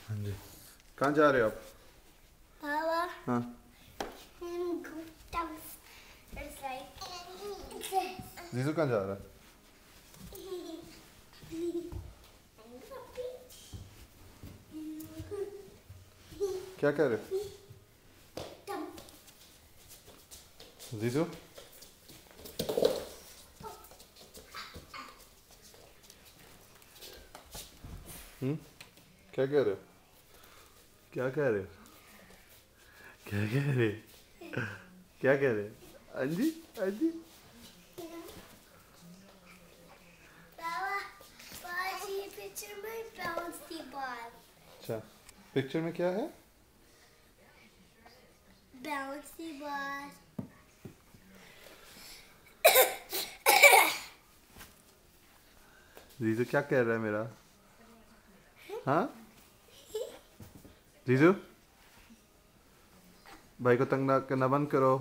हाँ जी। कहाँ जा रहे हो आप? पापा। हाँ। जीजू कहाँ जा रहा है? क्या कह रहे हो जीजू? क्या कह रहे हो? क्या कह रहे हो? क्या कह रहे? क्या कह रहे? हाँ जी, हाँ जी। पिक्चर में बाउंस की बॉल। अच्छा, पिक्चर में क्या है? बाउंस की बॉल। जीजू क्या कह रहा है मेरा? हाँ जीजू, भाई को तंग ना करना बंद करो।